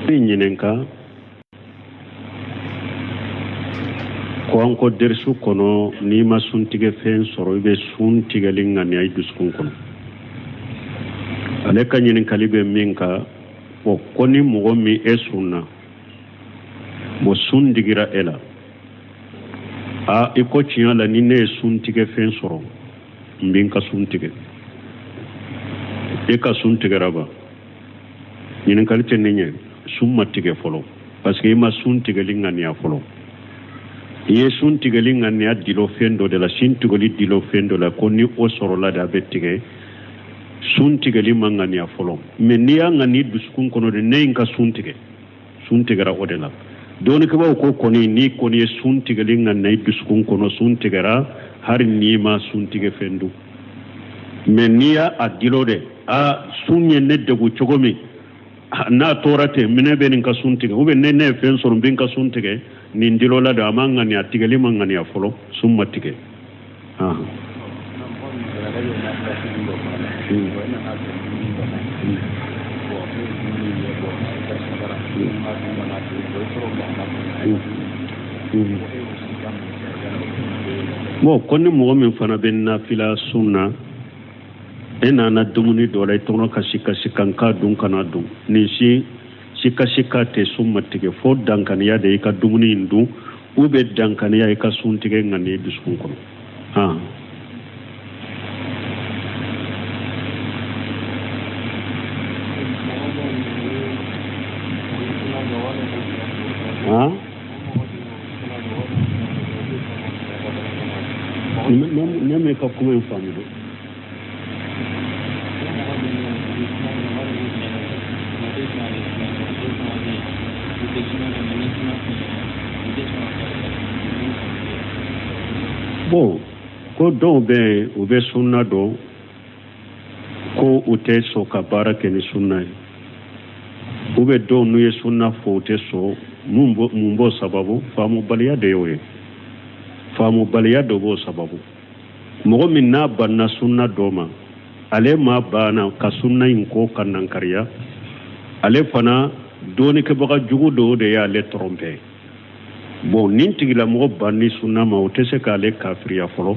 ñinenka ko anko dersu kono ni ma suntige fen soro be suntige lingani ay duskun kono ale ka ñinenkali be minka o koni mogo mi e sunna mo sundigira ela a iko tiɲa la ni ne ye suntige fen sɔrɔ n bɛ n ka suntige e ka suntigɛra ba ɲininkali tɛ ne ɲɛ sun ma tigɛ fɔlɔ parce que i ma suntigɛli ŋaniya fɔlɔ i ye suntigɛli ŋaniya dilo fɛn dɔ de la suntigɛli dilo fɛn dɔ la ko ni o sɔrɔla de a bɛ tigɛ suntigɛli ma ŋaniya fɔlɔ mais n'i y'a ŋani dusukun kɔnɔ de ne ye n ka suntigɛra o de la dɔɔnikɛbaw ko kɔni ni kɔni ye suntigɛli ŋaniya i dusukun kɔnɔ suntigɛra hari n'i ma suntigɛ fɛn dun mais n'i y'a dilo de a sun ye ne degu cogo min n'a tora ten minɛ bɛ nin ka suntigɛ ou bien ne ye fɛn sɔrɔ n bɛ n ka suntigɛ nin dilo la de a ma ŋaniya tigɛli ma ŋaniya fɔlɔ sun ma tigɛ bon ko ni mɔgɔ min fana bɛ nafila sunna e nana dumuni dɔ la i tɔgɔ ka sikasika n k'a dun kana dun nin sikasika tɛ sun ma tigɛ fo dankaniya de i ka dumuni in dun ou bien dankaniya i ka sun tigɛ ŋani dusukun kɔnɔ ne me ka kuma in faamu dɛ bon ko dɔw bɛ yen u bɛ sunna dɔn ko u tɛ sɔn ka baara kɛ ni sunna ye u bɛ dɔw n'u ye sunna fɔ u tɛ sɔn mun b'o sababu faamubaliya de y'o ye faamubaliya dɔ b'o sababu mɔgɔ min n'a banna sunna dɔ ma ale ma banna ka sunna in ko ka nankariya ale fana dɔɔnikɛbaga jugu dɔw de y'ale tromper bon nin tigilamɔgɔ banni sunna ma o tɛ se k'ale kafiriya fɔlɔ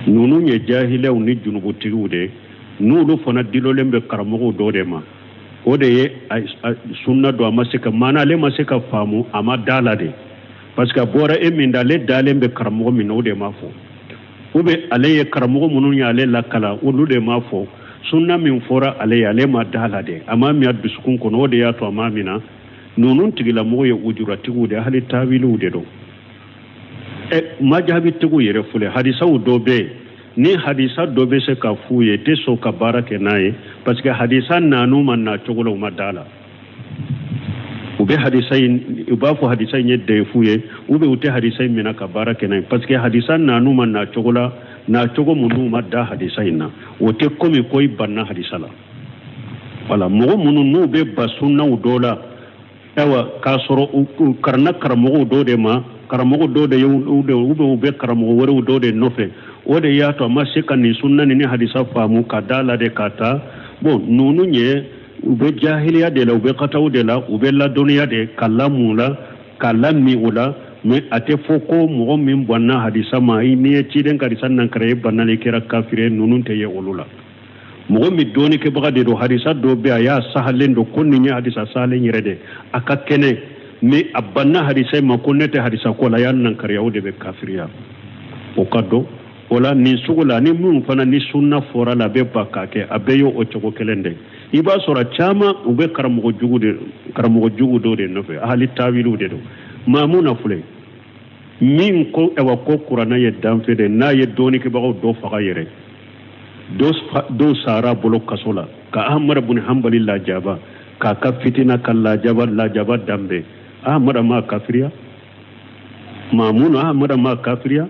ninnu ye jahilaw ni junubutigiw de n'olu fana dilolen bɛ karamɔgɔw dɔw de ma o de ye sunna dɔ a ma se ka maana ale ma se ka faamu a ma da la de parce que a bɔra e min da ale dalen bɛ karamɔgɔ min na o de ma fɔ ou bien ale ye karamɔgɔ minnu y'ale lakala olu de ma fɔ sunna min fɔra ale ye ale ma da la de a ma min a dusukun kɔnɔ o de y'a to a ma min na ninnu tigilamɔgɔ ye ujuratigiw de hali taawiliw de don majabitigiw yɛrɛ filɛ hadisaw dɔ bɛ yen ni hadisa dɔ bɛ se ka f'u ye tɛ sɔn ka baara kɛ n'a ye parce que hadisa nanu ma na cogo la u ma da la u bɛ hadisa in u b'a fɔ hadisa in ye dɛfu ye ou bien u tɛ hadisa in minɛ ka baara kɛ n'a ye parce que hadisa nanu ma na cogo la na cogo minnu ma da hadisa in na o tɛ komi ko i banna hadisa la voilà mɔgɔ minnu n'u bɛ ba sunnaw dɔ la ayiwa k'a sɔrɔ u karana karamɔgɔw dɔ de ma karamɔgɔ dɔ de ye u bɛ karamɔgɔ wɛrɛw dɔ de nɔfɛ o de y'a to a ma se ka nin sunna ni hadisa faamu ka da la de ka taa bon ninnu ye u bɛ jahiliya de la u bɛ kataw de la u bɛ ladɔnniya de ka lamu la ka lami o la mais a tɛ fɔ ko mɔgɔ min banna hadisa ma n'i ye ciden ka hadisa nankara ye bannali kɛra kafiri ye ninnu tɛ ye olu la mɔgɔ min dɔɔnikɛbaga de don hadisa dɔ bɛ a y'a sahalen don ko nin ye hadisa sahalen yɛrɛ de a ka kɛnɛ mais a banna hadisa ma ko ne tɛ hadisa ko la a y'a nankariya o de bɛ kafiriya o ka dɔn o la nin sugu la ni minnu fana ni sunna fɔra la a bɛ ba k'a kɛ a bɛɛ ye o cogo kelen de i b'a sɔrɔ caman u bɛ karamɔgɔ jugu dɔw de nɔfɛ hali taawiliw de don maa mun na filɛ min ko ko kuranɛ ye danfɛ de n'a ye dɔɔnikɛbagaw dɔ faga yɛrɛ dɔw sara bolo kaso la ka ahamadu bun hanbali lajaba k'a ka fitina ka lajaba danbɛ ahamadu ma kafiriya maamun ahamadu ma kafiriya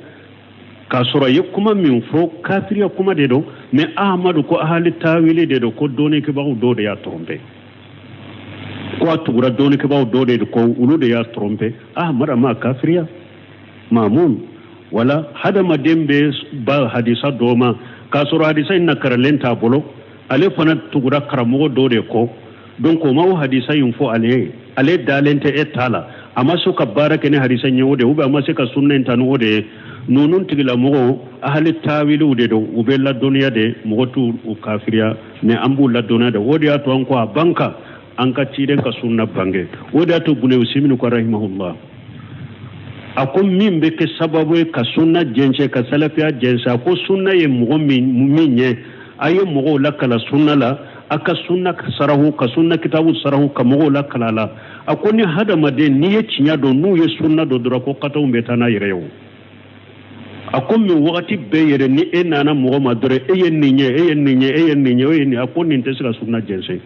k'a sɔrɔ ye kuma min fɔ kafiriya kuma de don mais ahamadu ko ahali taawili de don ko dɔɔnikɛbagaw dɔw de y'a tromper ko a tugura dɔɔnikɛbagaw dɔw de don ko olu de y'a tromper ahamadu ma kafiriya maamun wala hadamaden bɛ ba hadisa dɔ ma k'a sɔrɔ hadisa in nakaralen t'a bolo ale fana tugura karamogo do de ko donc o ma hadisa yin fo ale dalente etala amma so ka baraka ne hadisa nyawo de uba amma se ka sunna intanu de nunun tigila mogo ahli tawilu de do ubella duniya de mogo tu u kafiriya ne ambu la duniya de wodi ato an ko banka an ka tiden ka sunna bange wodi ato bune usiminu ko rahimahullah akom min be ke sababu ka sunna jense ka salafiya jense ko sunna ye mogo min ye aye mogo la kala sunna la aka sunna sarahu ka sunna kitabu sarahu ka mogo la kala la akoni hada made ni ye cinya do nu ye sunna do dora ko kata umbetana yerewo akom mi wakati be yere ni nana mogo madore yen ninye akoni ntesika sunna jense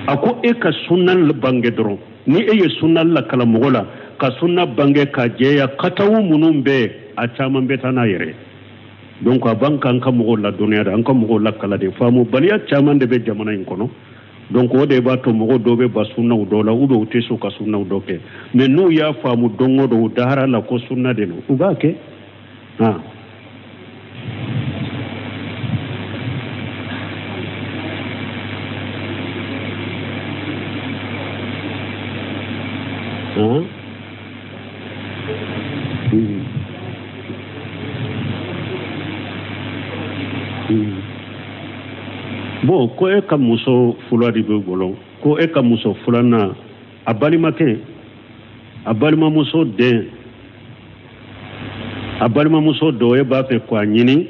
ako ka sunna bange doro ni sunna la kala mogo la ka sunna bange ka jeya katawu munumbe a caman betana yere donc a banka an ka mogo la duniya da an ka mogo la kala de famu baliya caman de be jamana in kono donc o de ba to mogo do be ba sunna do la ube ute so ka sunna do ke mais nu ya famu dongo do dahara la ko sunna de no uba ke ha bon ko e ka muso fula di be golo ko e ka muso fulana a balima muso do e ba fe ko nyini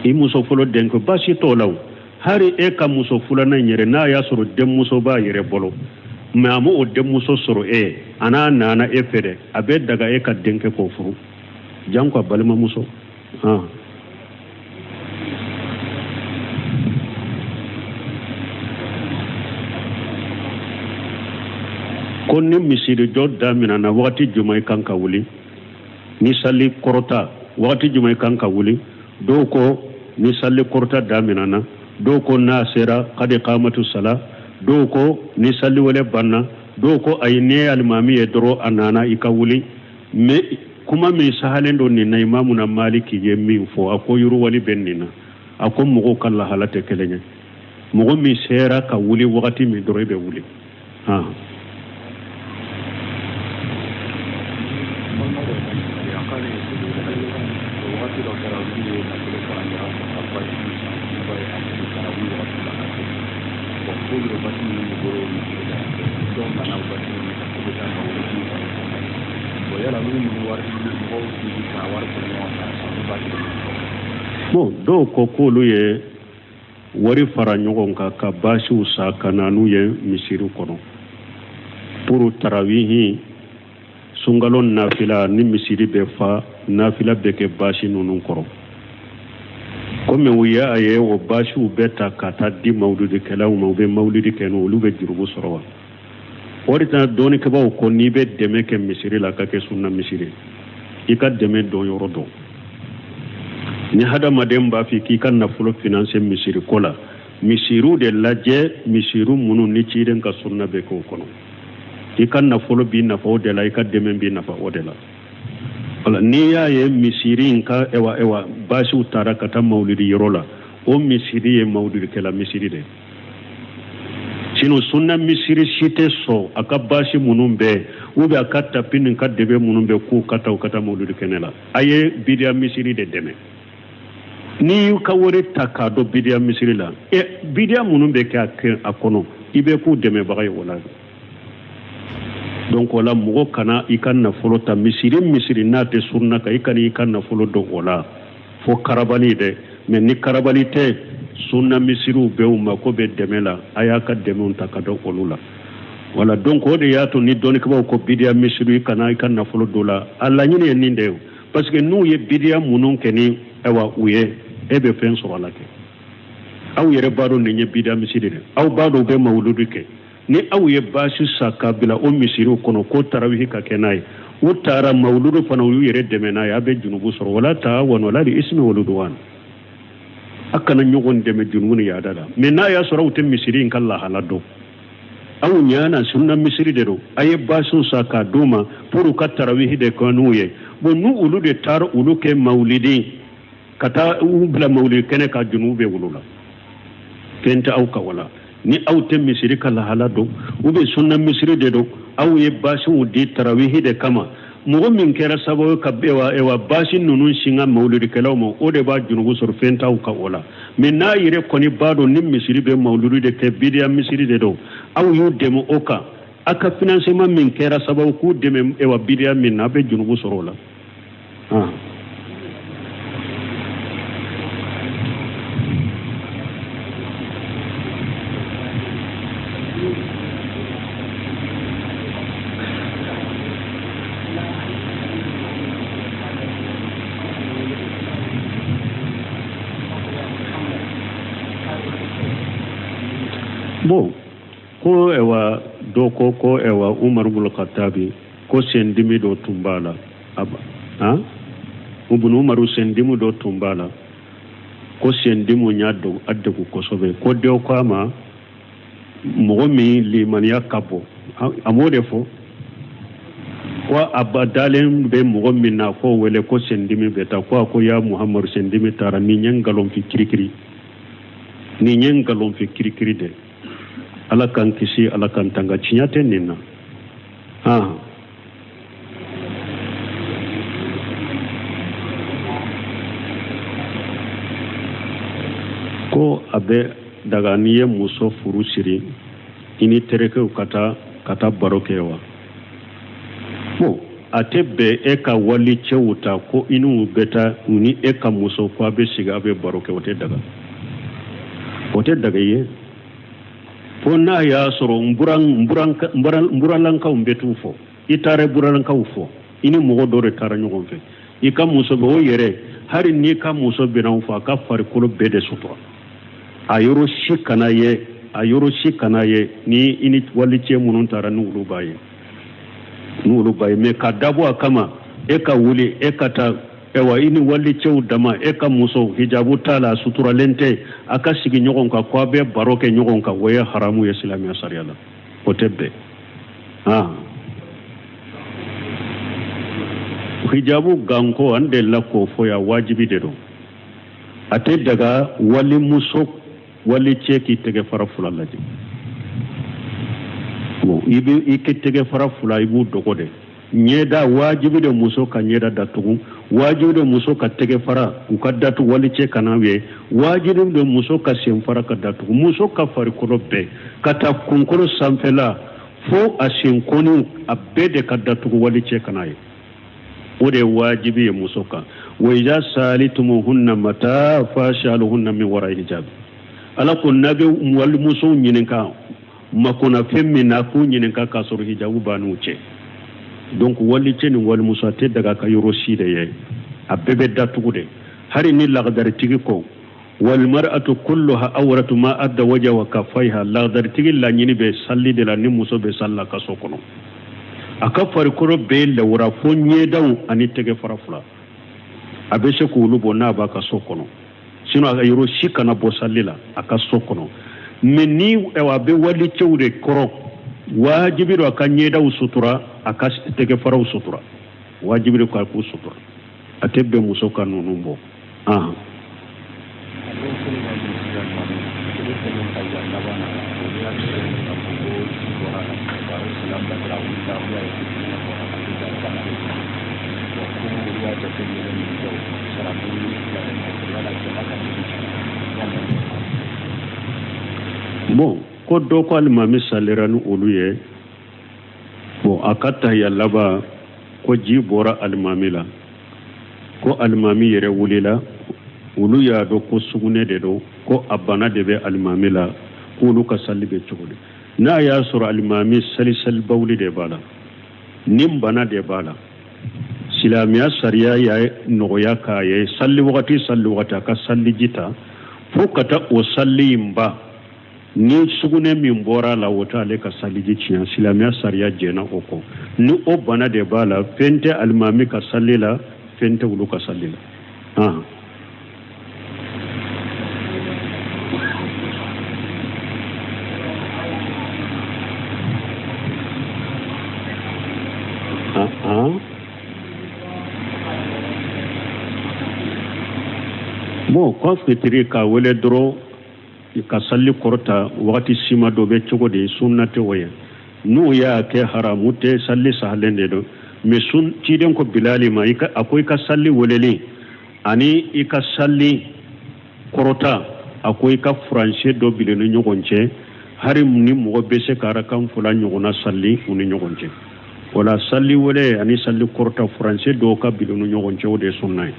i muso fulo den ko basi to law hari e ka muso fulana nyere na ya soro dem muso ba yere bolo mais amu o dem muso soro ana nana e fede abe daga e ka denke ko furu janko balima muso ko ni misiri jo damina na wakati jumai kanka wuli ni sali korota wakati jumai kanka wuli doko ni sali korota damina na doko na sera kadi qamatu sala doko ni sali wale banna doko ayne almami e doro anana ikawuli me kuma mi sahalendo ni na imamu na maliki yemi fo ako yuru wali bennina ako mugo kala halate kelenya mugo mi sera ka wuli wakati mi doro be wuli bon do ko kolu ye wari fara ɲɔgɔn kan ka basiw sa ka na n'u ye misiri kɔnɔ pour tarawihi sunkalo nafila ni misiri bɛ fa nafila bɛ kɛ basi ninnu kɔrɔ komi u ye a ye o basiw bɛ ta ka taa di mawulidikɛlaw ma u bɛ mawulidi kɛ n'o olu bɛ jurugu sɔrɔ wa o de tana dɔɔnikɛbaw ko n'i bɛ dɛmɛ kɛ misiri la ka kɛ sunna misiri i ka dɛmɛ dɔn yɔrɔ dɔn ni hadamaden b'a fɛ k'i ka nafolo finance misiri ko la misiriw de lajɛ misiru minnu ni ciden ka sunna bɛ k'o kɔnɔ i ka nafolo b'i nafa o de la i ka dɛmɛ b'i nafa o de la wala n'i y'a ye misiri in ka ewa basiw taara ka taa mawulidi yɔrɔ la o misiri ye mawulidikɛla misiri de sinon sunna misiri si tɛ sɔn a ka basi minnu bɛ ou bien a ka tapi ni ka debe minnu bɛ k'u ka taa mawulidi kɛnɛ la a ye bidiya misiri de dɛmɛ n'i y'u ka wari ta k'a dɔn bidiya misiri la bidiya minnu bɛ kɛ a kɔnɔ i bɛ k'u dɛmɛbaga ye o la donc o la mɔgɔ kana i ka nafolo ta misiri n'a tɛ sunna kan i kana i ka nafolo dɔn o la fo karabali dɛ mais ni karabali tɛ sunna misiriw bɛ u ma ko bɛ dɛmɛ la a y'a ka dɛmɛw ta ka dɔn olu la wala donc o de y'a to ni dɔnnikɛbaw ko bidiya misiri i kana i ka nafolo dɔn la a laɲini ye nin de ye parce que n'u ye bidiya minnu kɛ ni u ye e bɛ fɛn sɔrɔ a la kɛ aw yɛrɛ b'a dɔn nin ye bidiya misiri de aw b'a dɔn u bɛ mawuludi kɛ ni aw ye basi sa ka bila o misiriw kɔnɔ ko tarawihi ka kɛ n'a ye u taara mawuludu fana u y'u yɛrɛ dɛmɛ n'a ye a bɛ junubu sɔrɔ wala ta'awanu ala al-ismi wal udwan a kana ɲɔgɔn dɛmɛ junubu ni yaada la mais n'a y'a sɔrɔ u tɛ misiri in ka lahala dɔn aw ɲana sunna misiri de don a ye basiw sa k'a d'u ma pour u ka tarawihi de kɛ n'u ye bon n'u olu de taara olu kɛ mawulidi kata ubla mawli kene ka junube wulula kenta au ka wala ni aw te misiri kala halado ube sunna misiri de do aw ye basin di tarawih de kama mogo min kera sabo ka bewa ewa basin nunun singa mawludi kelaw mo o de ba junubu sor fenta aw ka wala min na yire koni bado nim misiri be mawludi de ke bidia misiri de do aw yu demo oka aka financement min kera sabo ku deme ewa bidia min na be junubu sorola bon ko ewa doko ko ewa Umar ibn Khattabi ko sendimi do tumbala aba ubun Umar sendimi do tumbala ko sendimu nyado addu ko sobe ko de ko ama mo mi limaniya kabo amode fo ko abadalen be mo min na ko wele ko sendimi beta ko ya Muhammad sendimi tara ni nyangalon fi kirikiri ni nyangalon fi kirikiri de ala kan kisi ala kan tanga cinyate nina ko abe daga niye muso furu siri ini tereke kata barokewa mo atebe eka wali chewuta ko inu beta uni eka muso ko abe siga abe barokewa te daga ye fonna ya soro mburalanka umbetu fo itare buralanka ufo ini mogo dore tara nyogon fe ika muso be o yere hari ni ka muso be na ufa ka fari kolo bede sutura ayoro shikana ye ni ini walice munun tara nulu baye me ka dabo akama eka wuli eka ta ewa ini walice udama eka muso hijabu tala sutura lente aka sigi nyogon ka kwa be baroke nyogon ka waya haramu ya islamiya sariyala otebe hijabu ganko ande lako fo ya wajibi de do ate daga wali muso wali cheki tege fara fula laji bo ibi ikitege fara fula ibu dogode nyeda wajibi de muso ka nyeda datugu wajibi de muso ka tege fara uka datu wali che kanawe wajibi de muso ka semfara ka datugu muso ka fari kolobe kata kunkolo samfela fo asinkoni abede ka datugu wali che kanaye ode wajibi muso ka wa idha salitumuhunna mata fashaluhunna min wara'i hijab ala ko nabe wal muso nyininka makona femmi na ku nyininka ka sor hijabu banu che donc wali che ni wal muso te daga ka yoro side ye abebe datugude hari ni lagdar tigi ko wal mar'atu kulluha awratu ma adda wajha wa kaffaiha lagdar tigi la nyini be salli de la ni muso be salla ka sokono aka fari koro be le wura fo nyedaw ani tege farafula abe se ko lubo na ba ka sokono sino aga yoro shikana bo sallila aka sokono menni ewa be wali chewre koro wajibiru aka nyedaw sutura aka tege faraw sutura wajibiru ka ku sutura atebbe muso kanu numbo bon ko do ko almami saliranu oluye bon akata ya laba ko jibora almamila ko almami yere wulila ulu ya do ko sugune de do ko abana de be almamila ko lu ka salibe chugule na ya sur almami salisal bawli de bala nimbana de bala silamiya sariya ya noya ka ye salli wakati ka salli jita fo kata o salli mba ni sugune min bora la wota le ka salli jiciya silamiya sariya jena oko ni o bana de bala fente almami ka salli la fente wulu ka salli la mo ko fitiri ka wele doro ka salli korta wakati sima do be cogo de sunnate waya nu ya ke haramu te salli sahalende do me sun tiden ko bilali ma akwai ka salli welele ani ika salli korota akwai ka français do bilenu nyogonce hari ni mo be se kara kan fula nyogona salli uni nyogonce wala salli wele ani salli korta français do ka bilenu nyogonce o de sunnay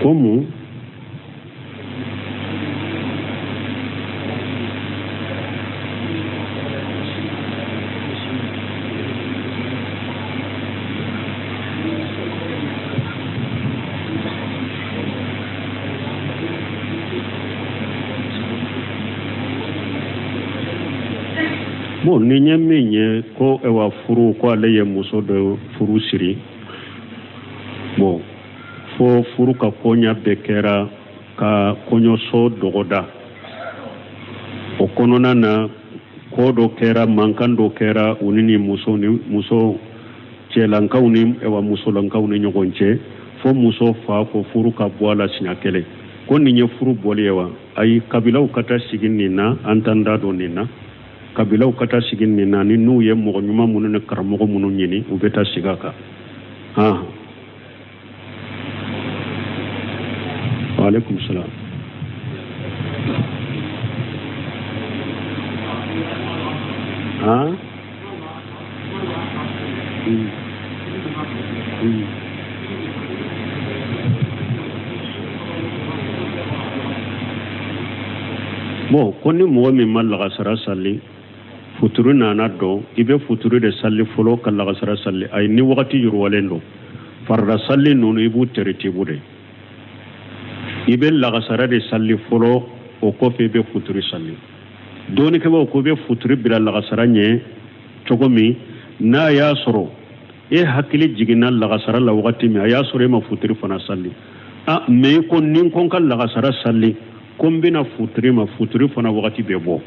Como bon ni nyamenye ko ewa furu ko aleye muso do furu siri bon fo furu ka konya bekera ka konyo so dogoda o konona na ko do kera mankan do kera unini muso chelanka unim ewa muso lanka uni nyogonche fo muso fa fo furu ka boala sinyakele ko ninye furu bolewa ay kabila ukata sigin nina antanda do nina kabila ukata sigin nina ni nu ye mo nyuma munu ne karamo munu nyini ubeta sigaka وعليكم السلام bon koni mo mi malaga sara salli futuru nana do ibe futuru de salli folo kala sara salli ay ni wakati yurwalendo farda salli nonu ibu teretibude ibe lagasara de salli folo o kofe be futuri salli doni ke ko be futuri bila lagasara nye chogomi na ya soro e hakili jigina lagasara la wakati mi ya soro ma futuri fana salli me ko nin kon kan lagasara salli kombina futuri fana wakati be bo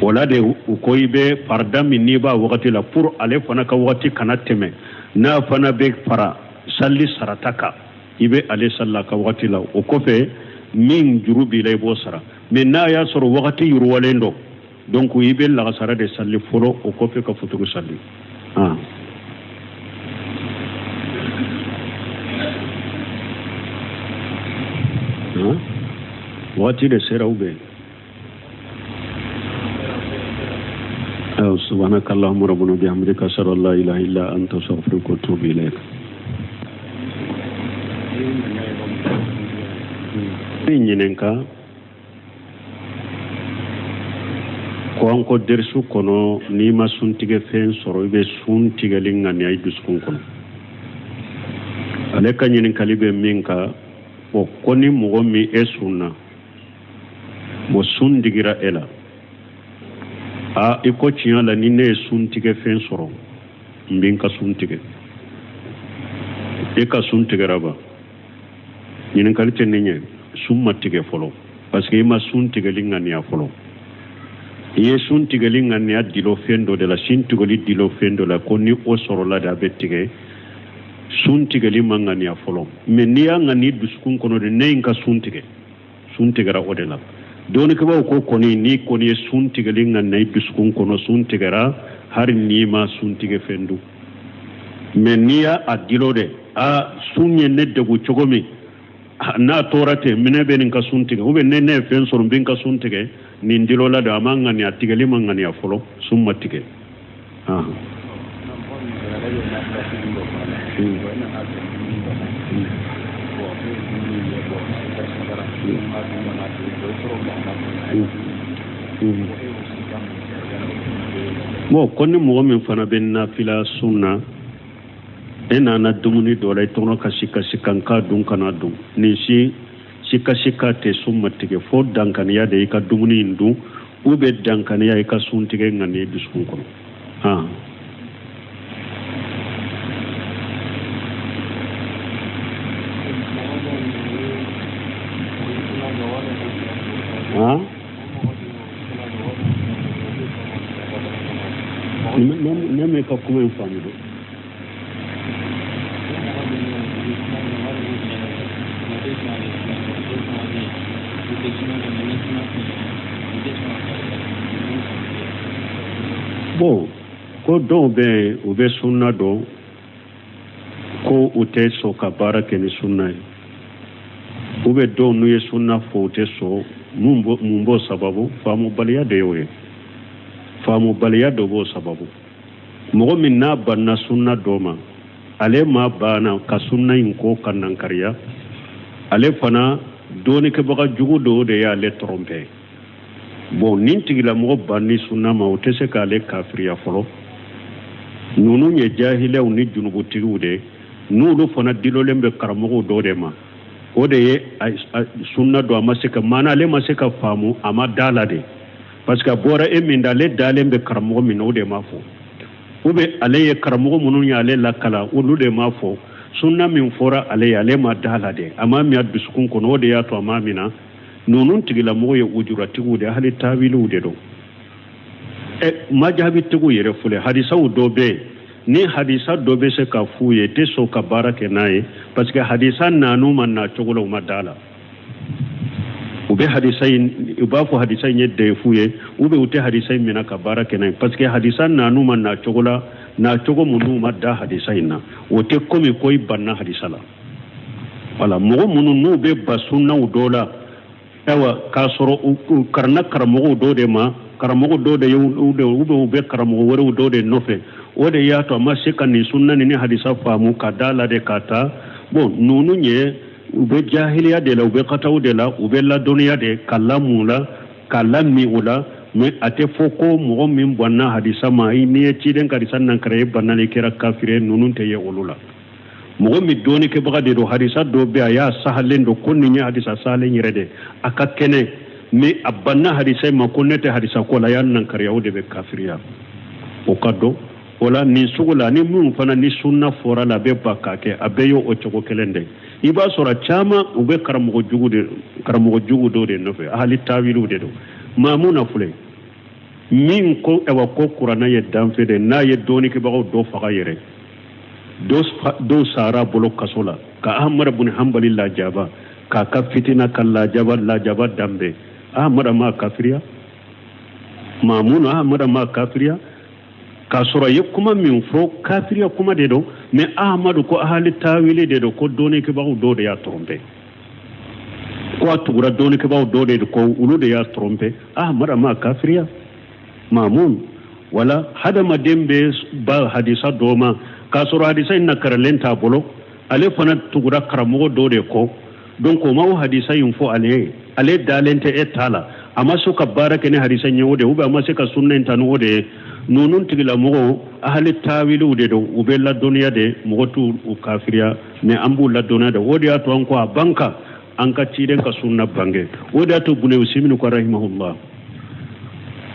wala de ko ibe pardami ni ba wakati la pour ale fana ka wakati kana teme na fana be para salli sarataka ibe ale salla ka wakati la o kofe min jurubi lay bo sara mais na ya soro wakati yurwalendo donc ibe la sara de salli folo o kofe ka futuru salli wakati de sera ube سبحانك اللهم ربنا بحمدك أشهد أن لا إله إلا أنت أستغفرك وأتوب إليك ñinenka ko anko dersu kono ni ma suntige fen soro be suntige lingani ay duskun kono ale ka ñinen kalibe minka o koni mo mi esunna mo sundigira ela iko ciya la ni ne suntige fen soro mbinka suntige e ka suntige raba ñinen kalite ni summa tige folo parce que ima sun tigeling ngania folo ye sun tigeling ngania dilo fendo de la sin tigoli dilo fendo la koni o soro la da betige sun tigeli mangania folo menia ngani duskun kono de neinka sun tigera odela doni ko ko koni ni koni sun tigeling ngani duskun kono sun tigera har ni ma sun tige fendu menia adilo de sunye ne de go chogomi na torate mine be nin ka suntige ube ne fen soro bin ka suntige nin dilo la da manga ni atigeli manga ni afolo summa tige mo konni mo min fana ben na fila sunna ena na dumuni dole tono ka sikanka dun kana dun ni si sika te summa tige fo dankan ya de ka dumuni ndu ube dankaniya i ka suntige ŋani dusukun kono ne me ka kuma in faamu do bon ko dɔw bɛ u bɛ sunna dɔn ko u tɛ sɔn ka baara kɛ ni sunna ye u bɛ dɔw n'u ye sunna fɔ u tɛ sɔn mun b'o sababu faamubaliya de y'o ye faamubaliya dɔ b'o sababu mɔgɔ min n'a banna sunna dɔ ma ale ma banna ka sunna in ko ka nankariya ale fana dɔɔnikɛbaga jugu dɔw de y'ale tromper bon nin tigilamɔgɔ banni sunna ma o tɛ se k'ale kafiriya fɔlɔ ninnu ye jahilaw ni junubutigiw de n'olu fana dilolen bɛ karamɔgɔw dɔ de ma o de ye sunna dɔ a ma se ka maana ale ma se ka faamu a ma da la de parce que a bɔra e min da ale dalen bɛ karamɔgɔ min na o de ma fɔ ou bien ale ye karamɔgɔ minnu y'ale lakala olu de ma fɔ sunna min fɔra ale ye ale ma da la de a ma min a dusukun kɔnɔ o de y'a to a ma mina ninnu tigilamɔgɔ ye ujuratigiw de hali taawiliw de don majabitigiw yɛrɛ filɛ hadisaw dɔ bɛ yen ni hadisa dɔ bɛ se ka f'u ye tɛ sɔn ka baara kɛ n'a ye parce que hadisa naanu ma na cogo la u ma da la u bɛ hadisa in u b'a fɔ hadisa in ye dɛfu ye u bɛ u tɛ hadisa in minɛ ka baara kɛ n'a ye parce que hadisa naanu ma na cogo la na cogo minnu ma da hadisa in na o tɛ komi ko i banna hadisa la voilà mɔgɔ minnu n'u bɛ ba sunnaw dɔ la ayiwa k'a sɔrɔ u karina karamɔgɔw dɔ de ma karamɔgɔ dɔ de ye u bɛ karamɔgɔ wɛrɛw dɔ de nɔfɛ o de y'a to a ma se ka nin sunna ni hadisa faamu ka da la de ka taa bon ninnu ye u bɛ jahiliya de la u bɛ kataw de la u bɛ ladɔnniya de ka lamu la ka lami o la mais a tɛ fɔ ko mɔgɔ min banna hadisa ma n'i ye ciden ka hadisa nankara ye bannali kɛra kafiri ninnu tɛ ye olu la mɔgɔ min dɔɔnikɛbaga de don hadisa dɔ bɛ a y'a sahalen don ko nin ye hadisa sahalen yɛrɛ de a ka kɛnɛ mais a banna hadisa ma ko ne tɛ hadisa ko la a y'a nankariya o de bɛ kafiriya o ka dɔn o la nin sugu la ni minnu fana ni sunna fɔra la a bɛ ba k'a kɛ a bɛɛ ye o cogo kelen de i b'a sɔrɔ caman u bɛ karamɔgɔ jugu dɔw de nɔfɛ hali taawiliw de don maa mun na filɛ min ko ko kuranna ye danfɛ de n'a ye dɔɔnikɛbagaw dɔ faga yɛrɛ dɔw sara bolo kaso la ka ahmad bin hanbali lajaba k'a ka fitina ka lajaba danbe ahmad ma kafiriya maamun ahmad ma kafiriya k'a sɔrɔ a ye kuma min fɔ kafiriya kuma de don mais ahmadu ko ahali taawili de don ko dɔɔnikɛbagaw dɔw de y'a tromper ko a tugura dɔɔnikɛbagaw dɔw de ko olu de y'a tromper ahmad ma kafiriya maamun wala hadamaden bɛ ba hadisa dɔ ma k'a sɔrɔ hadisa in nakaralen t'a bolo ale fana tugura karamɔgɔ dɔw de kɔ donc o ma o hadisa in fɔ ale ye ale dalen tɛ e t'a la a ma se ka baara kɛ ni hadisa in ye o de ou bien a ma se ka sunna in ta ni o de ye ninnu tigilamɔgɔw ahali taawiliw de don u bɛ ladɔnniya de mɔgɔ t'u kafiriya mais an b'u ladɔnniya de o de y'a to an ko a banka an ka ciden ka sunna bange o de y'a to Bune Usimini ko rahimahullah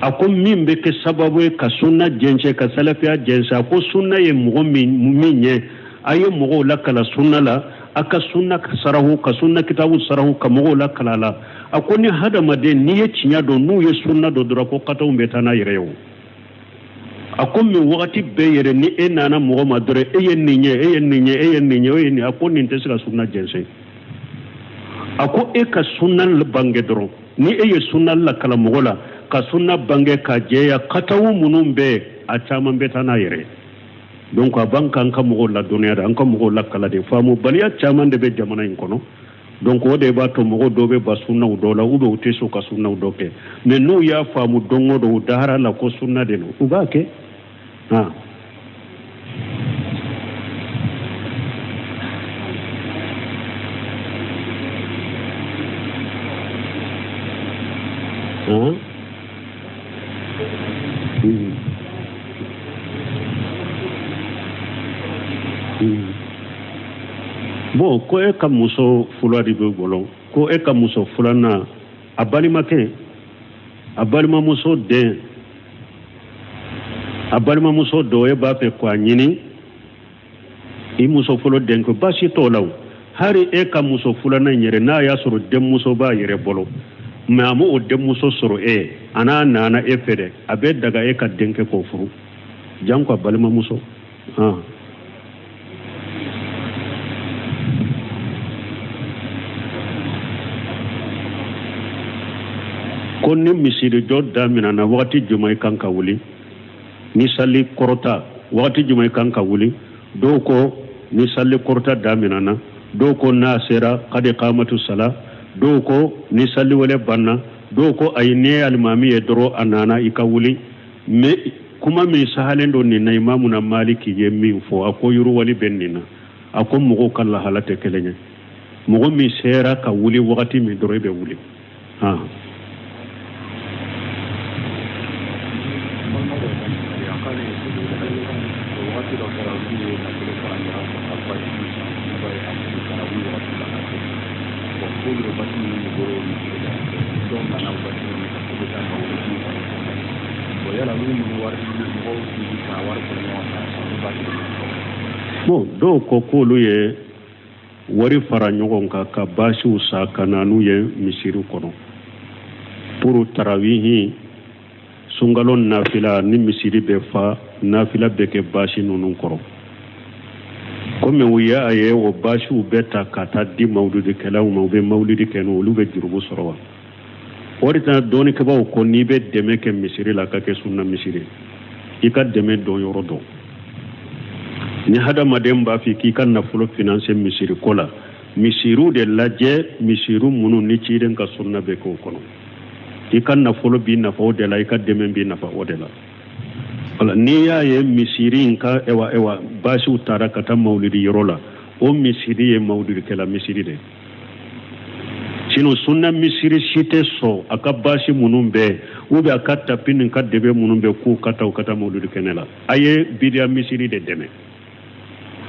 a ko min bɛ kɛ sababu ye ka sunna jɛnsɛn ka salafiya jɛnsɛn a ko sunna ye mɔgɔ min ye a ye mɔgɔw lakala sunna la a ka sunna sarahu ka sunna kitabu sarahu ka mɔgɔw lakala la a ko ni hadamaden n'i ye tiɲɛ dɔn n'u ye sunna dɔ dɔrɔn ko kataw bɛ taa n'a yɛrɛ ye o a ko min wagati bɛɛ yɛrɛ ni e nana mɔgɔ ma dɔrɔn e ye nin ye e ye nin ye e ye nin ye o ye nin a ko nin tɛ se ka sunna jɛnsɛn a ko e ka sunna bange dɔrɔn ni e ye sunna lakala mɔgɔ la ka sunna bange ka jɛya kataw minnu bɛ a caman bɛ taa n'a yɛrɛ donc a b'an k'an ka mɔgɔw ladɔnniya de an ka mɔgɔw lakala de faamubaliya caman de bɛ jamana in kɔnɔ donc o de b'a to mɔgɔw dɔw bɛ ba sunnaw dɔw la ou bien u tɛ sɔn ka sunnaw dɔ kɛ mais n'u y'a faamu don o don u dahara la ko sunna de don u b'a kɛ bon ko e ka muso fula de bɛ bolo ko e ka muso filanan a balimakɛ a balimamuso den a balimamuso dɔ e b'a fɛ k'a ɲini i muso fɔlɔ den ko baasi t'o la hari e ka muso filanan yɛrɛ n'a y'a sɔrɔ denmuso b'a yɛrɛ bolo mɛ a ma o denmuso sɔrɔ e a n'a nana e fɛ dɛ a bɛ daga e ka denkɛ k'o furu jan ko a balimamuso ko ni misirijɔ daminɛna wagati jumɛn i kan ka wuli ni sali kɔrɔta wagati jumɛn i kan ka wuli dɔw ko ni sali kɔrɔta daminɛna dɔw ko n'a sera kadi qamatu sala dɔw ko ni sali wɛrɛ banna dɔw ko ayi ni alimami ye dɔrɔn a nana i ka wuli mais kuma min sahalen don nin na imamuna maliki ye min fɔ a ko yuruwali bɛ nin na a ko mɔgɔw ka lahala tɛ kelen ye mɔgɔ min sera ka wuli wagati min dɔrɔn i bɛ wuli bon dɔw ko k'olu ye wari fara ɲɔgɔn kan ka baasiw sa ka na n'u ye misiri kɔnɔ pour tarawihi sunkalo nafila ni misiri bɛ fa nafila bɛ kɛ baasi ninnu kɔrɔ komi u y'a ye o baasiw bɛ ta ka taa di mawulidikɛlaw ma u bɛ mawulidi kɛ n'o olu bɛ jurugu sɔrɔ wa o de tɛ dɔɔnikɛbaw ko n'i bɛ dɛmɛ kɛ misiri la ka kɛ sunna misiri i ka dɛmɛ dɔn yɔrɔ dɔn ni hadamaden b'a fɛ k'i ka nafolo finance misiri ko la misiriw de lajɛ misiriw minnu ni ciden ka sunna bɛ k'o kɔnɔ i ka nafolo b'i nafa o de la i ka dɛmɛ b'i nafa o de la wala n'i y'a ye misiri in ka ewa baasiw taara ka taa mawulidi yɔrɔ la o misiri ye mawulidikɛla misiri de sinon sunna misiri si tɛ sɔn a ka baasi minnu bɛ ou bien a ka tapi nin ka dɛbɛ minnu bɛ k'u ka taa mawulidi kɛnɛ la a ye bidiya misiri de dɛmɛ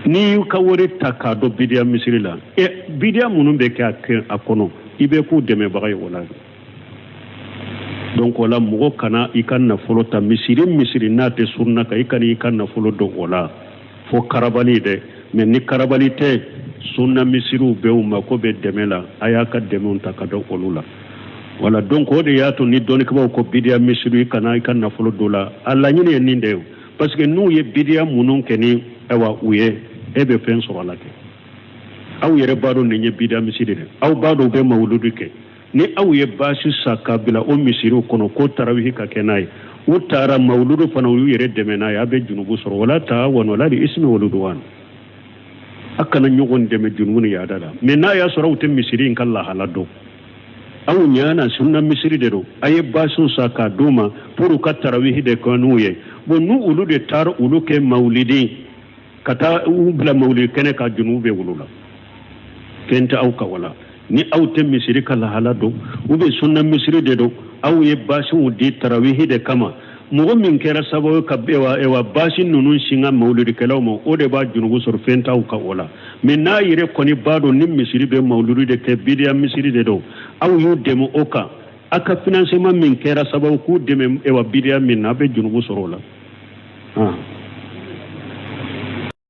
n'i y'u ka wari ta k'a dɔn bidiya misiri la bidiya minnu bɛ kɛ a kɔnɔ i bɛ k'u dɛmɛbaga ye o la donc o la mɔgɔ kana i ka nafolo ta misiri n'a tɛ sunna kan i kana i ka nafolo dɔn o la fo karabali dɛ mais ni karabali tɛ sunna misiriw bɛ u ma ko bɛ dɛmɛ la a y'a ka dɛmɛw ta ka dɔn olu la wala donc o de y'a to ni dɔnnikɛbaw ko bidiya misiri i kana i ka nafolo dɔn la a laɲini ye nin de ye parce que n'u ye bidiya minnu kɛ ni u ye e bɛ fɛn sɔrɔ a la kɛ aw yɛrɛ b'a dɔn nin ye bidiya misiri dɛ aw b'a dɔn u bɛ mawuludi kɛ ni aw ye baasi sa ka bila o misiriw kɔnɔ ko tarawihi ka kɛ n'a ye u taara mawuludu fana u y'u yɛrɛ dɛmɛ n'a ye a bɛ junubu sɔrɔ wala ta'awanu ala al-ismi wal udwan a kana ɲɔgɔn dɛmɛ junubu ni yaada la mais n'a y'a sɔrɔ aw tɛ misiri in ka lahala dɔn aw ɲana sunna misiri de don a ye baasiw sa k'a d'u ma pour u ka tarawihi de kɛ n'u ye bon n'u olu de taara olu kɛ mawulidi ka taa u bila mawulidi kɛnɛ ka junubu bɛ wulu la fɛn tɛ aw ka wala ni aw tɛ misiri ka lahala dɔn u bɛ sunna misiri de don aw ye baasiw di tarawihi de kama mɔgɔ min kɛra sababu ka baasi ninnu singa mawulidikɛlaw ma o de b'a junubu sɔrɔ fɛn t'aw ka o la mais n'a yɛrɛ kɔni b'a dɔn ni misiri bɛ mawuludi de kɛ bidiya misiri de don aw y'u dɛmɛ o kan a ka financement min kɛra sababu k'u dɛmɛ bidiya min na a bɛ junubu sɔrɔ o la